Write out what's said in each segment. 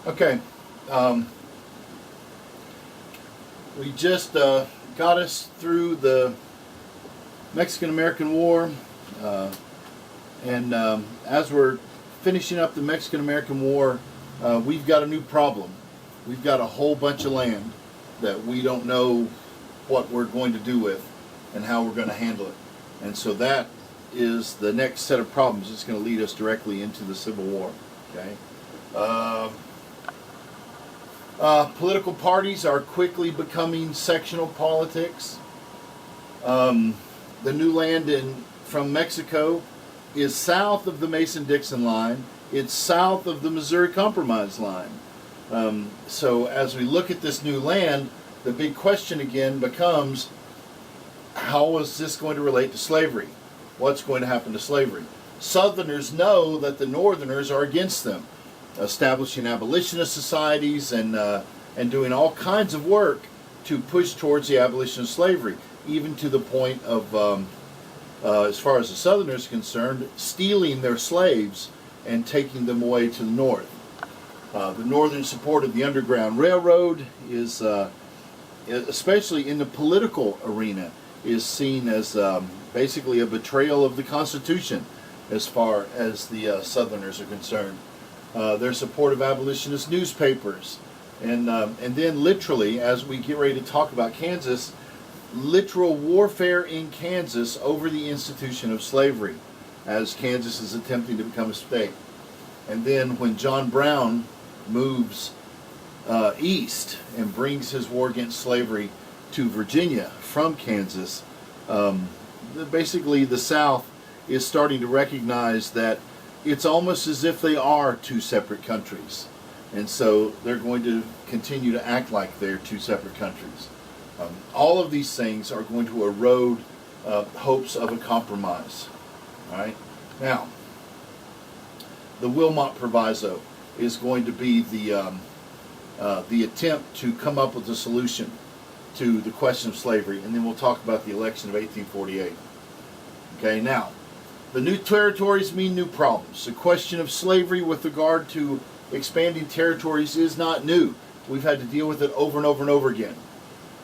Okay, um, we just got us through the Mexican-American War, and as we're finishing up the Mexican-American War, we've got a new problem. We've got a whole bunch of land that we don't know what we're going to do with and how we're going to handle it. And so that is the next set of problems. It's going to lead us directly into the Civil War. Okay. Political parties are quickly becoming sectional politics. The new land from Mexico is south of the Mason-Dixon line. It's south of the Missouri Compromise line. So as we look at this new land, the big question again becomes, how is this going to relate to slavery? What's going to happen to slavery? Southerners know that the Northerners are against them, establishing abolitionist societies and doing all kinds of work to push towards the abolition of slavery, even to the point of, as far as the Southerners are concerned, stealing their slaves and taking them away to the North. The Northern support of the Underground Railroad is, especially in the political arena, is seen as basically a betrayal of the Constitution as far as the Southerners are concerned. Their support of abolitionist newspapers, and then literally, as we get ready to talk about Kansas, literal warfare in Kansas over the institution of slavery, as Kansas is attempting to become a state. And then when John Brown moves east and brings his war against slavery to Virginia from Kansas, basically the South is starting to recognize that it's almost as if they are two separate countries. And so they're going to continue to act like they're two separate countries. All of these things are going to erode hopes of a compromise. All right? Now, the Wilmot Proviso is going to be the attempt to come up with a solution to the question of slavery, and then we'll talk about the election of 1848. Okay, now, the new territories mean new problems. The question of slavery with regard to expanding territories is not new. We've had to deal with it over and over and over again.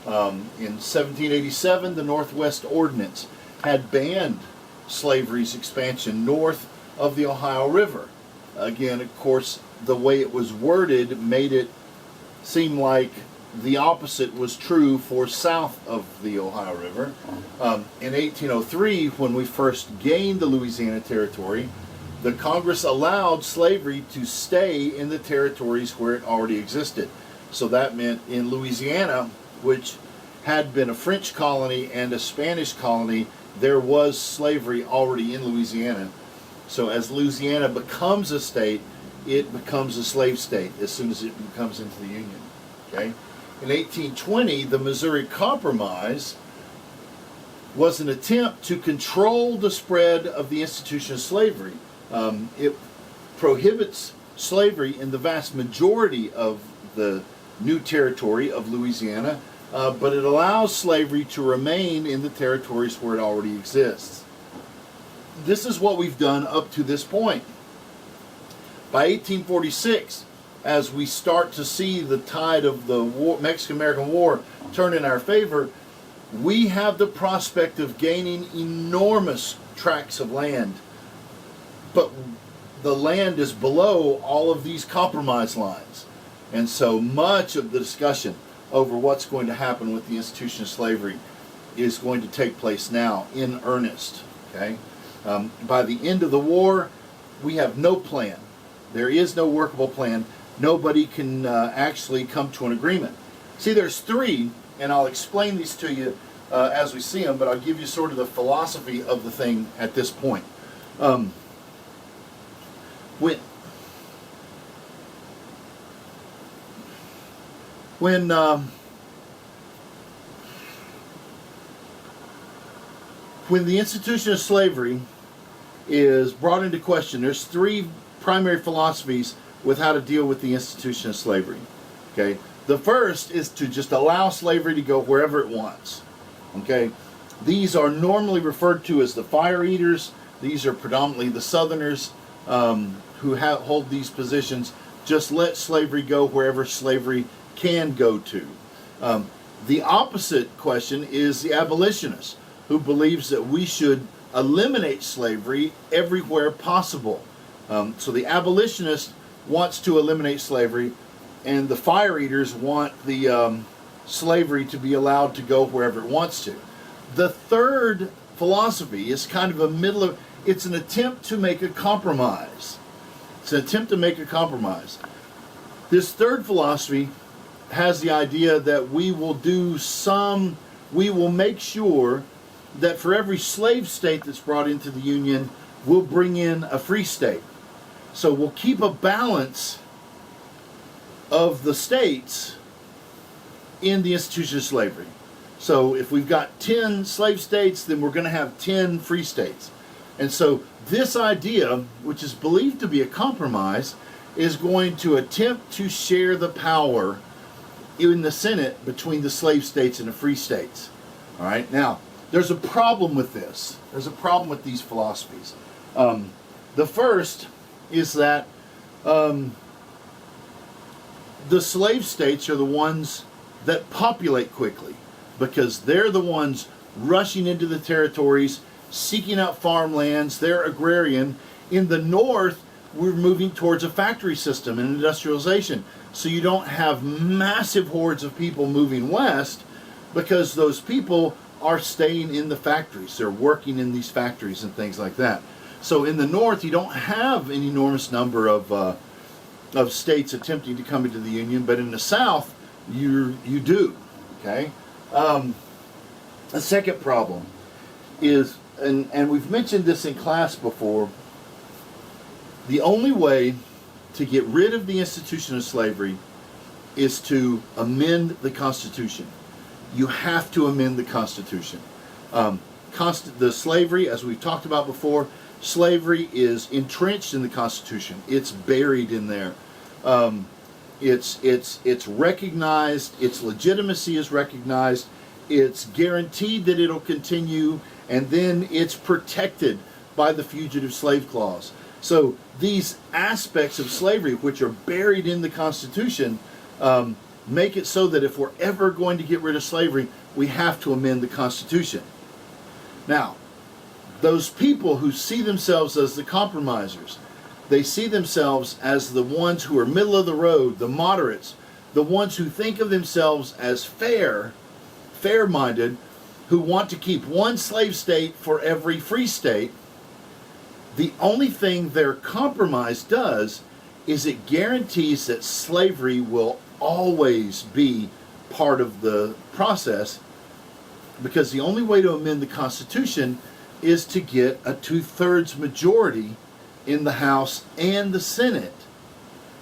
In 1787, the Northwest Ordinance had banned slavery's expansion north of the Ohio River. Again, of course, the way it was worded made it seem like the opposite was true for south of the Ohio River. In 1803, when we first gained the Louisiana Territory, the Congress allowed slavery to stay in the territories where it already existed. So that meant in Louisiana, which had been a French colony and a Spanish colony, there was slavery already in Louisiana. So as Louisiana becomes a state, it becomes a slave state as soon as it comes into the Union. Okay? In 1820, the Missouri Compromise was an attempt to control the spread of the institution of slavery. It prohibits slavery in the vast majority of the new territory of Louisiana, but it allows slavery to remain in the territories where it already exists. This is what we've done up to this point. By 1846, as we start to see the tide of the Mexican-American War turn in our favor, we have the prospect of gaining enormous tracts of land. But the land is below all of these compromise lines. And so much of the discussion over what's going to happen with the institution of slavery is going to take place now in earnest. Okay? By the end of the war, we have no plan. There is no workable plan. Nobody can actually come to an agreement. See, there's three, and I'll explain these to you as we see them, but I'll give you sort of the philosophy of the thing at this point. When the institution of slavery is brought into question, there's three primary philosophies with how to deal with the institution of slavery. Okay, the first is to just allow slavery to go wherever it wants. Okay, these are normally referred to as the fire eaters. These are predominantly the Southerners who hold these positions. just let slavery go wherever slavery can go to. The opposite question is the abolitionist, who believes that we should eliminate slavery everywhere possible. So the abolitionist wants to eliminate slavery, and the fire eaters want the slavery to be allowed to go wherever it wants to. The third philosophy is kind of a middle of, it's an attempt to make a compromise. It's an attempt to make a compromise. This third philosophy has the idea that we will make sure that for every slave state that's brought into the Union, we'll bring in a free state. So we'll keep a balance of the states in the institution of slavery. So if we've got 10 slave states, then we're going to have 10 free states. And so this idea, which is believed to be a compromise, is going to attempt to share the power in the Senate between the slave states and the free states. All right, now, there's a problem with this. There's a problem with these philosophies. The first is that the slave states are the ones that populate quickly, because they're the ones rushing into the territories, seeking out farmlands. They're agrarian. In the North, we're moving towards a factory system and industrialization. So you don't have massive hordes of people moving west, because those people are staying in the factories. They're working in these factories and things like that. So in the North, you don't have an enormous number of states attempting to come into the Union, but in the South, you do. Okay. A second problem is, and we've mentioned this in class before, the only way to get rid of the institution of slavery is to amend the Constitution. You have to amend the Constitution. The slavery, as we've talked about before, slavery is entrenched in the Constitution. It's buried in there. It's recognized. Its legitimacy is recognized. It's guaranteed that it'll continue, and then it's protected by the Fugitive Slave Clause. So these aspects of slavery, which are buried in the Constitution, make it so that if we're ever going to get rid of slavery, we have to amend the Constitution. Now, those people who see themselves as the compromisers, they see themselves as the ones who are middle of the road, the moderates, the ones who think of themselves as fair-minded, who want to keep one slave state for every free state. The only thing their compromise does is it guarantees that slavery will always be part of the process, because the only way to amend the Constitution is to get a 2/3 majority in the House and the Senate.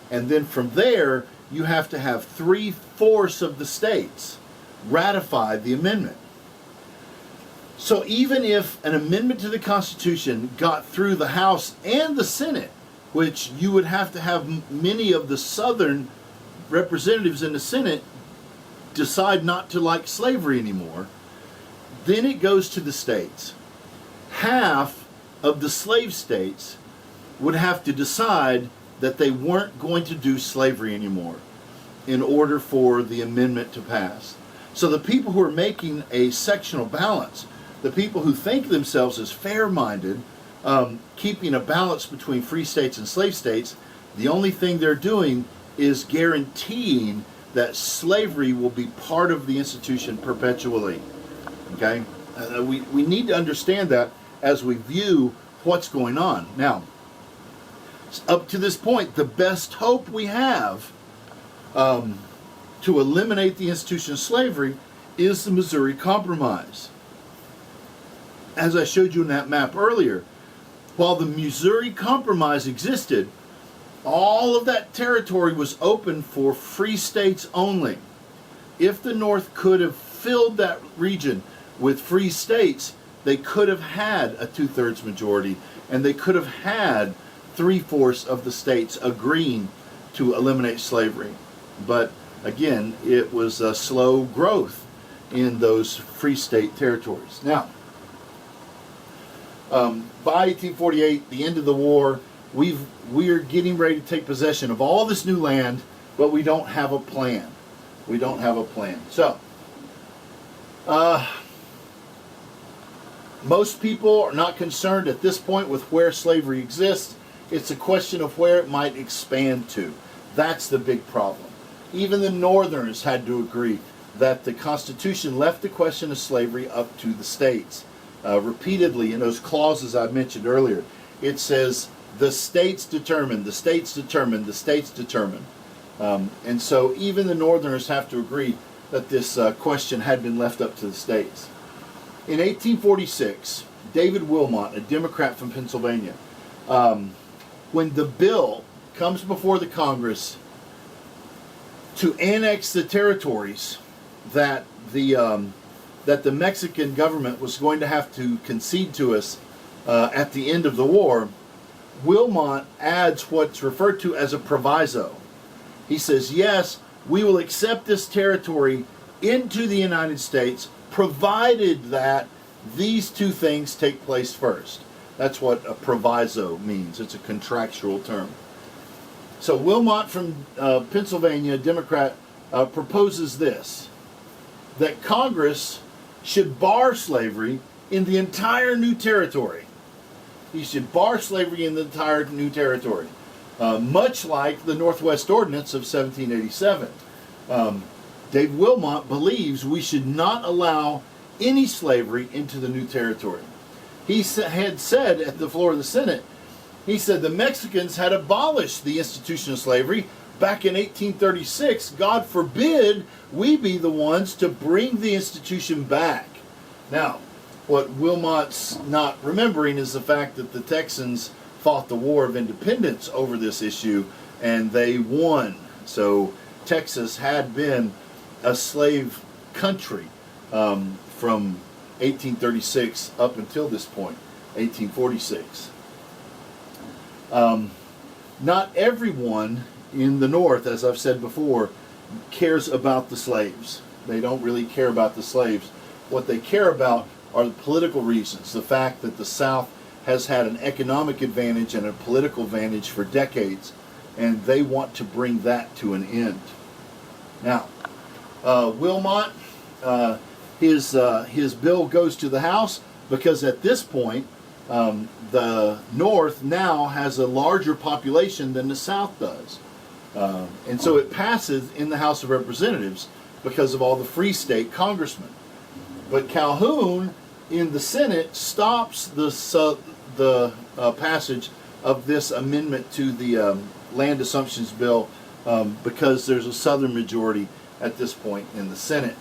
And then from there, you have to have 3/4 of the states ratify the amendment. So even if an amendment to the Constitution got through the House and the Senate, which you would have to have many of the Southern representatives in the Senate decide not to like slavery anymore, then it goes to the states. Half of the slave states would have to decide that they weren't going to do slavery anymore in order for the amendment to pass. So the people who are making a sectional balance, the people who think of themselves as fair-minded, keeping a balance between free states and slave states, the only thing they're doing is guaranteeing that slavery will be part of the institution perpetually. Okay? We need to understand that as we view what's going on. Now, up to this point, the best hope we have to eliminate the institution of slavery is the Missouri Compromise. As I showed you in that map earlier, while the Missouri Compromise existed, all of that territory was open for free states only. If the North could have filled that region with free states, they could have had a 2/3 majority, and they could have had 3/4 of the states agreeing to eliminate slavery. But again, it was a slow growth in those free state territories. Now, by 1848, the end of the war, we are getting ready to take possession of all this new land, but we don't have a plan. We don't have a plan. So, most people are not concerned at this point with where slavery exists. It's a question of where it might expand to. That's the big problem. Even the Northerners had to agree that the Constitution left the question of slavery up to the states. Repeatedly in those clauses I mentioned earlier, it says, the states determine, the states determine, the states determine. And so even the Northerners have to agree that this question had been left up to the states. In 1846, David Wilmot, a Democrat from Pennsylvania, when the bill comes before the Congress to annex the territories that the Mexican government was going to have to concede to us at the end of the war, Wilmot adds what's referred to as a proviso. He says, yes, we will accept this territory into the United States, provided that these two things take place first. That's what a proviso means. It's a contractual term. So Wilmot from Pennsylvania, Democrat, proposes this, that Congress should bar slavery in the entire new territory. He should bar slavery in the entire new territory, much like the Northwest Ordinance of 1787. Dave Wilmot believes we should not allow any slavery into the new territory. He had said at the floor of the Senate, he said the Mexicans had abolished the institution of slavery back in 1836. God forbid we be the ones to bring the institution back. Now, what Wilmot's not remembering is the fact that the Texans fought the War of Independence over this issue, and they won. So Texas had been a slave country from 1836 up until this point, 1846. Not everyone in the North, as I've said before, cares about the slaves. They don't really care about the slaves. What they care about are the political reasons, the fact that the South has had an economic advantage and a political advantage for decades, and they want to bring that to an end. Now, Wilmot, his bill goes to the House because at this point, the North now has a larger population than the South does. And so it passes in the House of Representatives because of all the free state congressmen. But Calhoun in the Senate stops the passage of this amendment to the Land Assumptions Bill because there's a Southern majority at this point in the Senate.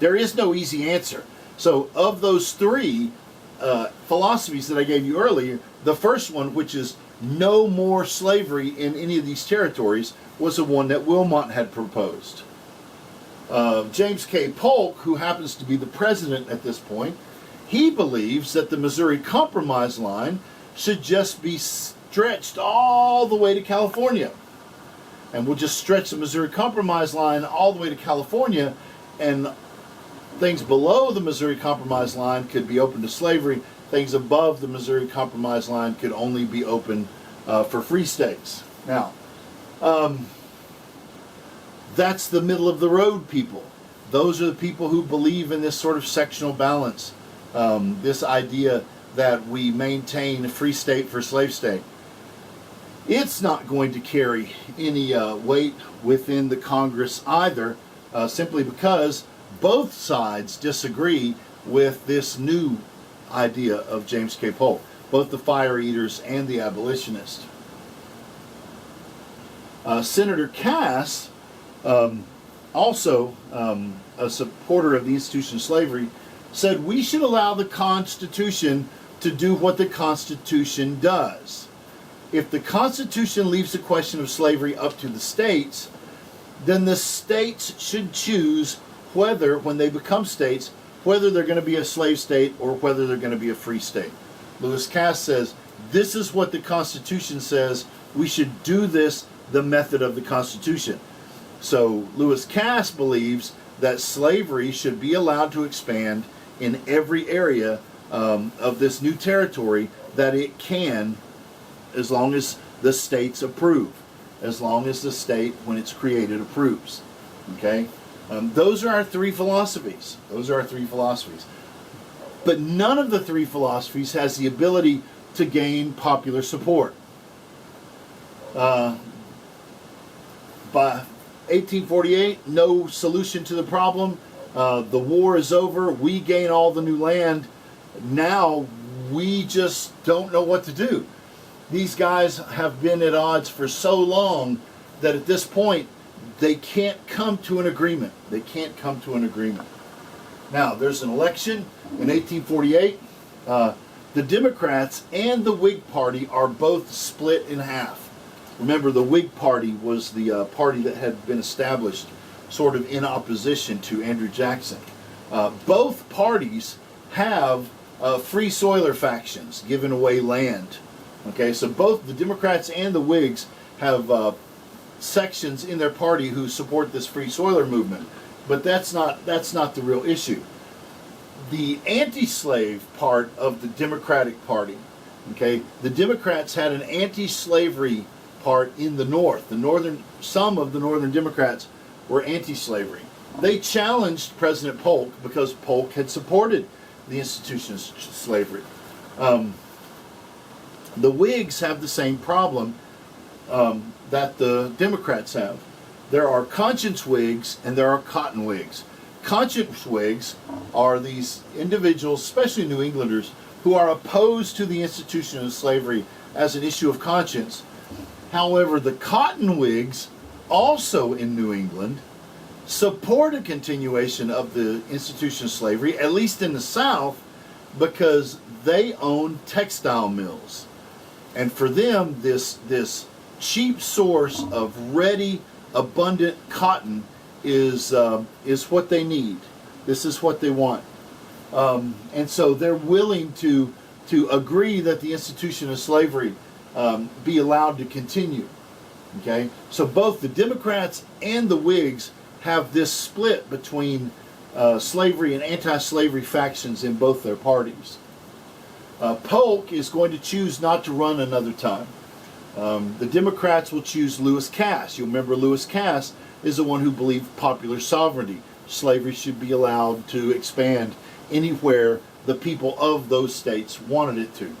There is no easy answer. So of those three philosophies that I gave you earlier, the first one, which is no more slavery in any of these territories, was the one that Wilmot had proposed. James K. Polk, who happens to be the president at this point, he believes that the Missouri Compromise line should just be stretched all the way to California. And we'll just stretch the Missouri Compromise line all the way to California, and things below the Missouri Compromise line could be open to slavery. Things above the Missouri Compromise line could only be open for free states. Now, that's the middle of the road people. Those are the people who believe in this sort of sectional balance, this idea that we maintain a free state for slave state. It's not going to carry any weight within the Congress either, simply because both sides disagree with this new idea of James K. Polk, both the fire eaters and the abolitionists. Senator Cass, also a supporter of the institution of slavery, said we should allow the Constitution to do what the Constitution does. If the Constitution leaves the question of slavery up to the states, then the states should choose whether, when they become states, whether they're going to be a slave state or whether they're going to be a free state. Lewis Cass says, this is what the Constitution says. We should do this the method of the Constitution. So Lewis Cass believes that slavery should be allowed to expand in every area of this new territory that it can as long as the states approve, as long as the state, when it's created, approves. Okay? Those are our three philosophies. Those are our three philosophies. But none of the three philosophies has the ability to gain popular support. By 1848, no solution to the problem. The war is over. We gain all the new land. Now we just don't know what to do. These guys have been at odds for so long that at this point they can't come to an agreement. They can't come to an agreement. Now there's an election in 1848. The Democrats and the Whig Party are both split in half. Remember, the Whig Party was the party that had been established sort of in opposition to Andrew Jackson. Both parties have free soiler factions giving away land. Okay, so both the Democrats and the Whigs have sections in their party who support this free soiler movement, but that's not the real issue. The anti-slave part of the Democratic Party, okay, the Democrats had an anti-slavery part in the North. Some of the Northern Democrats were anti-slavery. They challenged President Polk because Polk had supported the institution of slavery. The Whigs have the same problem that the Democrats have. There are conscience Whigs and there are cotton Whigs. Conscience Whigs are these individuals, especially New Englanders, who are opposed to the institution of slavery as an issue of conscience. However, the cotton Whigs, also in New England, support a continuation of the institution of slavery, at least in the South, because they own textile mills. And for them, this cheap source of ready, abundant cotton is what they need. This is what they want. And so they're willing to agree that the institution of slavery be allowed to continue. Okay? So both the Democrats and the Whigs have this split between slavery and anti-slavery factions in both their parties. Polk is going to choose not to run another time. The Democrats will choose Lewis Cass. You'll remember Lewis Cass is the one who believed popular sovereignty. Slavery should be allowed to expand anywhere the people of those states wanted it to.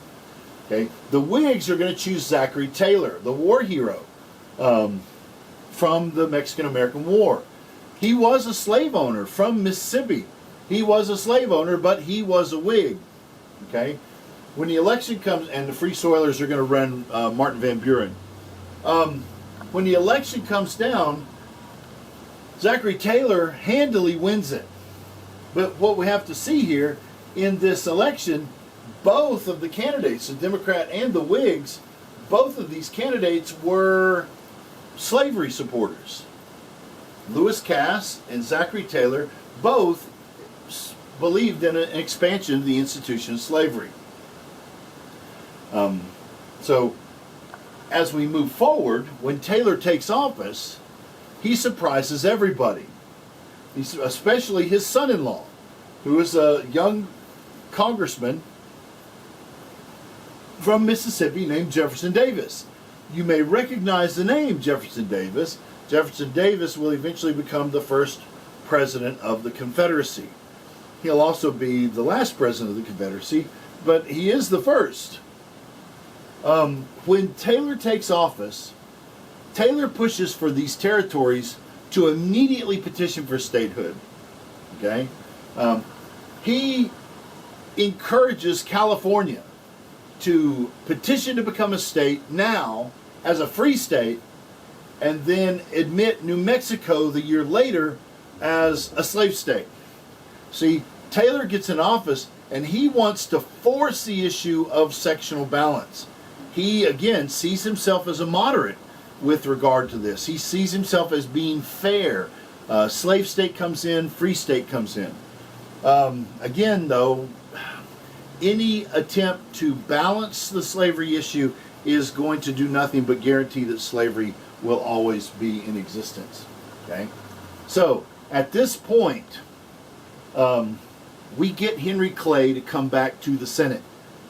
Okay? The Whigs are going to choose Zachary Taylor, the war hero from the Mexican-American War. He was a slave owner from Mississippi. He was a slave owner, but he was a Whig. Okay? When the election comes, and the Free Soilers are going to run Martin Van Buren. When the election comes down, Zachary Taylor handily wins it. But what we have to see here, in this election, both of the candidates, the Democrat and the Whigs, both of these candidates were slavery supporters. Lewis Cass and Zachary Taylor both believed in an expansion of the institution of slavery. So, as we move forward, when Taylor takes office, he surprises everybody, especially his son-in-law, who is a young congressman from Mississippi named Jefferson Davis. You may recognize the name Jefferson Davis. Jefferson Davis will eventually become the first president of the Confederacy. He'll also be the last president of the Confederacy, but he is the first. When Taylor takes office, Taylor pushes for these territories to immediately petition for statehood. Okay? He encourages California to petition to become a state now as a free state, and then admit New Mexico the year later as a slave state. See, Taylor gets in office and he wants to force the issue of sectional balance. He, again, sees himself as a moderate with regard to this. He sees himself as being fair. Slave state comes in, free state comes in. Again, though, any attempt to balance the slavery issue is going to do nothing but guarantee that slavery will always be in existence. Okay? So, at this point, we get Henry Clay to come back to the Senate.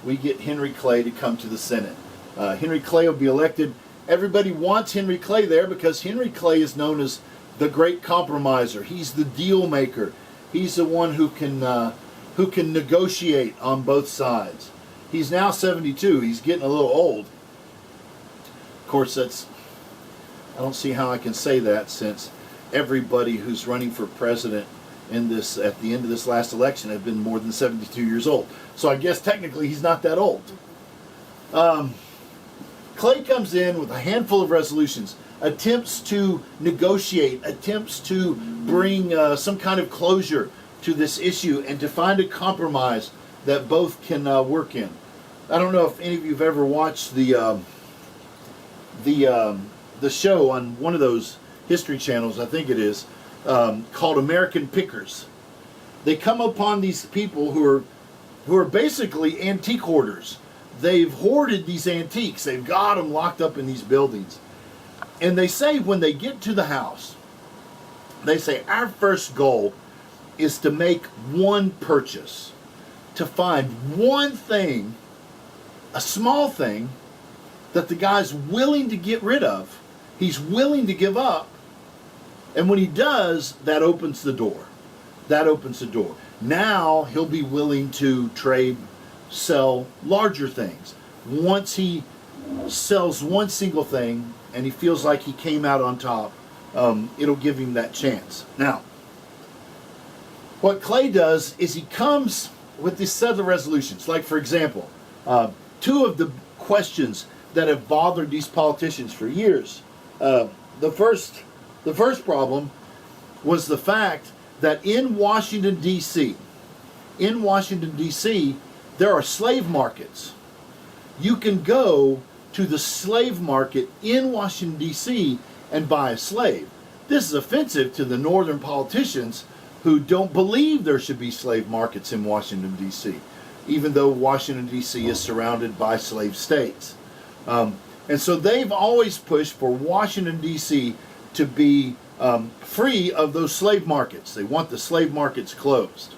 We get Henry Clay to come to the Senate. Henry Clay will be elected. Everybody wants Henry Clay there because Henry Clay is known as the great compromiser. He's the deal maker. He's the one who can negotiate on both sides. He's now 72. He's getting a little old. Of course, I don't see how I can say that, since everybody who's running for president at the end of this last election have been more than 72 years old. So I guess technically he's not that old. Clay comes in with a handful of resolutions, attempts to negotiate, attempts to bring some kind of closure to this issue and to find a compromise that both can work in. I don't know if any of you have ever watched the show on one of those history channels, I think it is, called American Pickers. They come upon these people who are basically antique hoarders. They've hoarded these antiques. They've got them locked up in these buildings. And they say when they get to the house, they say, our first goal is to make one purchase, to find one thing, a small thing, that the guy's willing to get rid of, he's willing to give up, and when he does, that opens the door. That opens the door. Now he'll be willing to trade, sell larger things. Once he sells one single thing and he feels like he came out on top, it'll give him that chance. Now, what Clay does is he comes with this set of resolutions. Like, for example, two of the questions that have bothered these politicians for years. The first problem was the fact that in Washington, D.C., there are slave markets. You can go to the slave market in Washington, D.C. and buy a slave. This is offensive to the northern politicians who don't believe there should be slave markets in Washington, D.C., even though Washington, D.C. is surrounded by slave states. And so they've always pushed for Washington, D.C. to be free of those slave markets. They want the slave markets closed.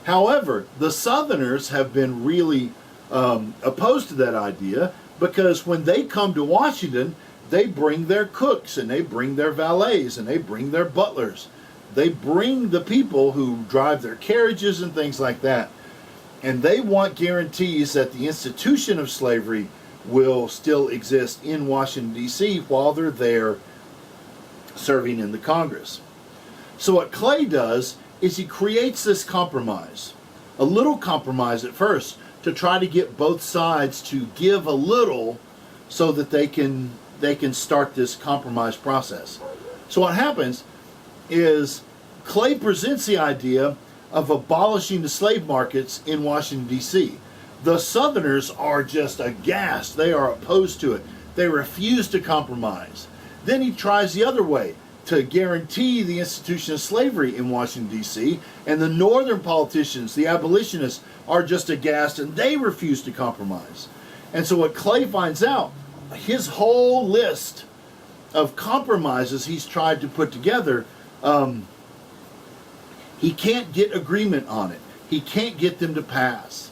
However, the Southerners have been really opposed to that idea, because when they come to Washington, they bring their cooks and they bring their valets and they bring their butlers. They bring the people who drive their carriages and things like that. And they want guarantees that the institution of slavery will still exist in Washington, D.C. while they're there serving in the Congress. So what Clay does is he creates this compromise, a little compromise at first, to try to get both sides to give a little so that they can start this compromise process. So what happens is Clay presents the idea of abolishing the slave markets in Washington, D.C. The Southerners are just aghast. They are opposed to it. They refuse to compromise. Then he tries the other way, to guarantee the institution of slavery in Washington, D.C., and the northern politicians, the abolitionists, are just aghast and they refuse to compromise. And so what Clay finds out, his whole list of compromises he's tried to put together, he can't get agreement on it. He can't get them to pass.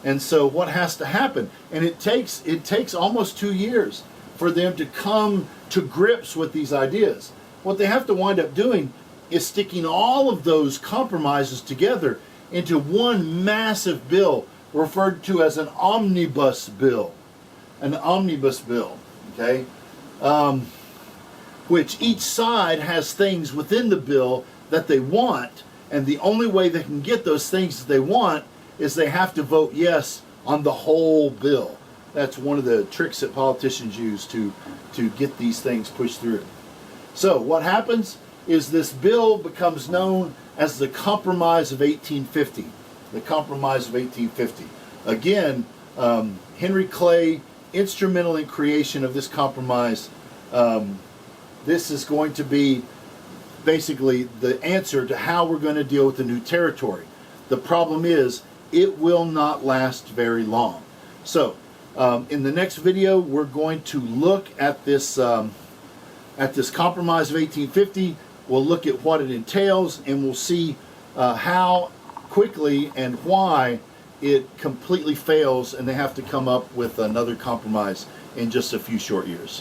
And so what has to happen, and it takes almost 2 years for them to come to grips with these ideas. What they have to wind up doing is sticking all of those compromises together into one massive bill referred to as an omnibus bill. An omnibus bill, okay? Which each side has things within the bill that they want, and the only way they can get those things that they want is they have to vote yes on the whole bill. That's one of the tricks that politicians use to get these things pushed through. So what happens is this bill becomes known as the Compromise of 1850. The Compromise of 1850. Again, Henry Clay, instrumental in creation of this compromise. This is going to be basically the answer to how we're going to deal with the new territory. The problem is, it will not last very long. So, in the next video, we're going to look at this Compromise of 1850. We'll look at what it entails, and we'll see how quickly and why it completely fails and they have to come up with another compromise in just a few short years.